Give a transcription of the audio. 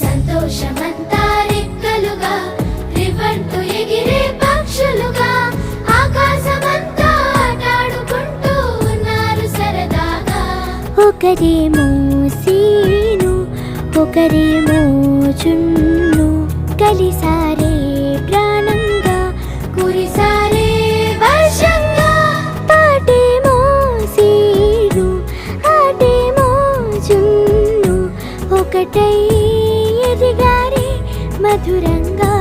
సంతోషమంతా రెక్కలుగా రివ్వంటూ ఎగిరే పక్షులుగా ఆకాశమంతా ఆటాడుకుంటూ ఉన్నారు సరదాగా. ఒకరేమో సీను ఒకరేమో చున్ను కలిసారే ప్రాణంగా కురిసారే వర్షంగా. పాటేమో సీను ఆటేమో చున్ను ఒకటై ఎదిగారే మధురంగా.